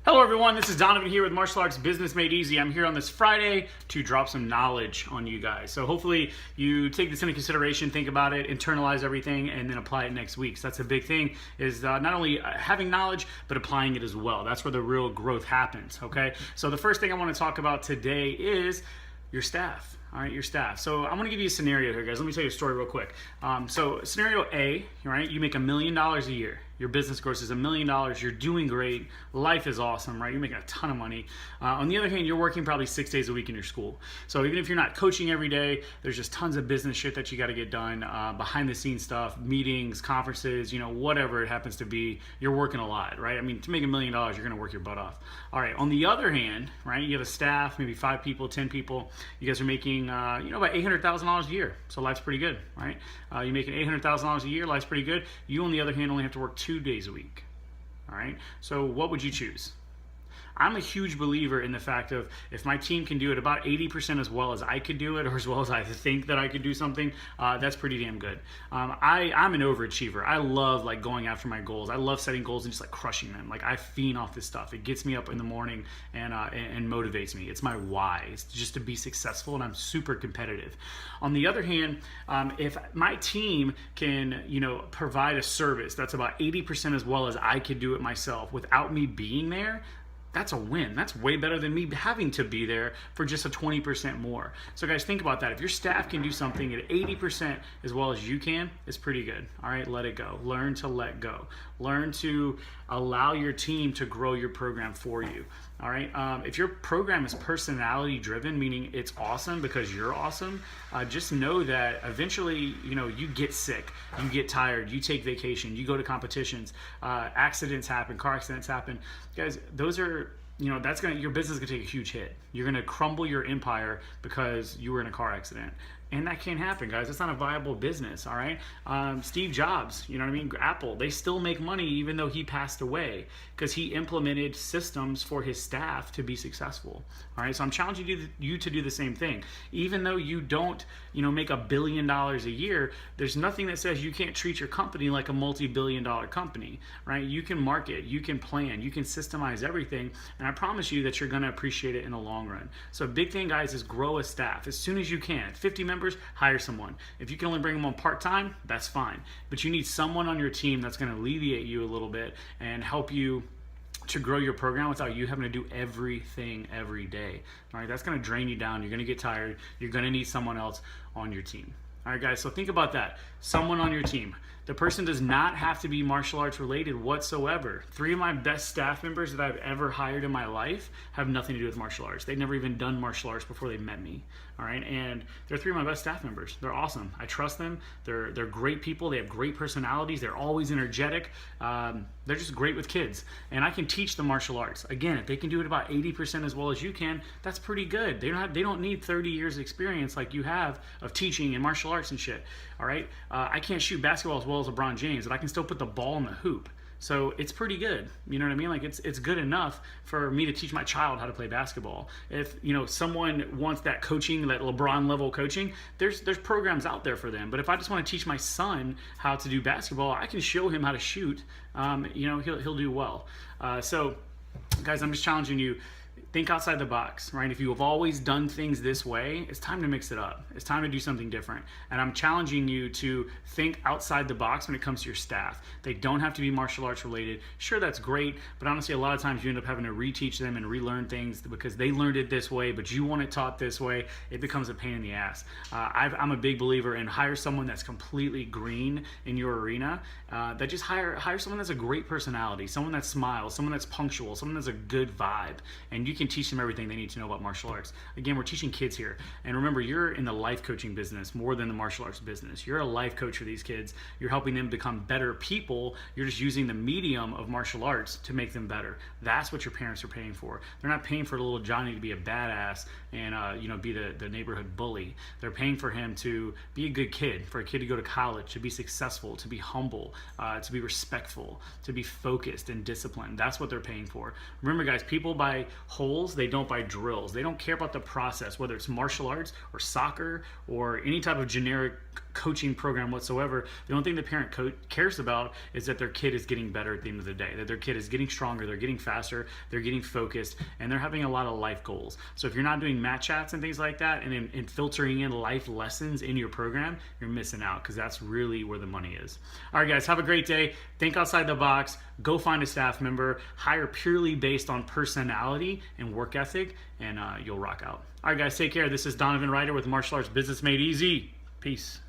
Hello everyone, this is Donovan here with Martial Arts Business Made Easy. I'm here on this Friday to drop some knowledge on you guys. So hopefully you take this into consideration, think about it, internalize everything, and then apply it next week. So that's a big thing, is not only having knowledge, but applying it as well. That's where the real growth happens, okay? So the first thing I want to talk about today is your staff. All right, your staff. So I'm gonna give you a scenario here, guys. Let me tell you a story real quick. So scenario A, right? You make $1 million a year. Your business gross is $1 million. You're doing great. Life is awesome, right? You're making a ton of money. On the other hand, you're working probably 6 days a week in your school. So even if you're not coaching every day, there's just tons of business shit that you got to get done, behind the scenes stuff, meetings, conferences, whatever it happens to be. You're working a lot, right? I mean, to make $1 million, you're going to work your butt off. All right. On the other hand, right? You have a staff, maybe 5 people, 10 people. You guys are making, about $800,000 a year. So life's pretty good, right? You're making $800,000 a year. Life's pretty good. You, on the other hand, only have to work 2 days a week. All right. So what would you choose? I'm a huge believer in the fact of, if my team can do it about 80% as well as I could do it, or as well as I think that I could do something, that's pretty damn good. I'm an overachiever. I love going after my goals. I love setting goals and just crushing them. I fiend off this stuff. It gets me up in the morning and motivates me. It's my why. It's just to be successful, and I'm super competitive. On the other hand, if my team can, provide a service that's about 80% as well as I could do it myself without me being there, that's a win. That's way better than me having to be there for just a 20% more. So guys, think about that. If your staff can do something at 80% as well as you can, it's pretty good. All right, let it go. Learn to let go. Learn to allow your team to grow your program for you. All right. If your program is personality driven, meaning it's awesome because you're awesome, just know that eventually, you get sick, you get tired, you take vacation, you go to competitions, accidents happen, car accidents happen. Guys, those are, your business is gonna take a huge hit. You're gonna crumble your empire because you were in a car accident. And that can't happen, guys. It's not a viable business, all right? Steve Jobs, Apple, they still make money even though he passed away because he implemented systems for his staff to be successful, all right? So I'm challenging you to do the same thing. Even though you don't, make $1 billion a year, there's nothing that says you can't treat your company like a multi-billion-dollar company, right? You can market, you can plan, you can systemize everything, and I promise you that you're gonna appreciate it in the long run. So a big thing, guys, is grow a staff as soon as you can. 50 members, hire someone. If you can only bring them on part-time, that's fine. But you need someone on your team that's going to alleviate you a little bit and help you to grow your program without you having to do everything every day. All right, that's going to drain you down. You're going to get tired. You're going to need someone else on your team. All right, guys, so think about that. Someone on your team. The person does not have to be martial arts related whatsoever. 3 of my best staff members that I've ever hired in my life have nothing to do with martial arts. They've never even done martial arts before they met me. All right, and they're 3 of my best staff members. They're awesome. I trust them. They're great people. They have great personalities. They're always energetic. They're just great with kids. And I can teach them martial arts. Again, if they can do it about 80% as well as you can, that's pretty good. They don't need 30 years experience like you have of teaching and martial arts and shit. All right, I can't shoot basketball as well as LeBron James, but I can still put the ball in the hoop. So it's pretty good. You know what I mean? It's good enough for me to teach my child how to play basketball. If someone wants that coaching, that LeBron level coaching, there's programs out there for them. But if I just want to teach my son how to do basketball, I can show him how to shoot. He'll do well. So guys, I'm just challenging you. Think outside the box, right? If you have always done things this way, it's time to mix it up. It's time to do something different. And I'm challenging you to think outside the box when it comes to your staff. They don't have to be martial arts related. Sure, that's great, but honestly, a lot of times you end up having to reteach them and relearn things because they learned it this way, but you want it taught this way. It becomes a pain in the ass. I'm a big believer in hire someone that's completely green in your arena. That just hire someone that's a great personality, someone that smiles, someone that's punctual, someone that's a good vibe, and you can teach them everything they need to know about martial arts. Again, we're teaching kids here. And remember, you're in the life coaching business more than the martial arts business. You're a life coach for these kids. You're helping them become better people. You're just using the medium of martial arts to make them better. That's what your parents are paying for. They're not paying for little Johnny to be a badass and be the neighborhood bully. They're paying for him to be a good kid, for a kid to go to college, to be successful, to be humble, to be respectful, to be focused and disciplined. That's what they're paying for. Remember, guys, people buy holes, they don't buy drills. They don't care about the process, whether it's martial arts or soccer or any type of generic coaching program whatsoever. The only thing the parent cares about is that their kid is getting better at the end of the day, that their kid is getting stronger, they're getting faster, they're getting focused, and they're having a lot of life goals. So if you're not doing mat chats and things like that and filtering in life lessons in your program, you're missing out, because that's really where the money is. All right, guys, have a great day. Think outside the box. Go find a staff member. Hire purely based on personality and work ethic, and you'll rock out. All right, guys, take care. This is Donovan Ryder with Martial Arts Business Made Easy. Peace.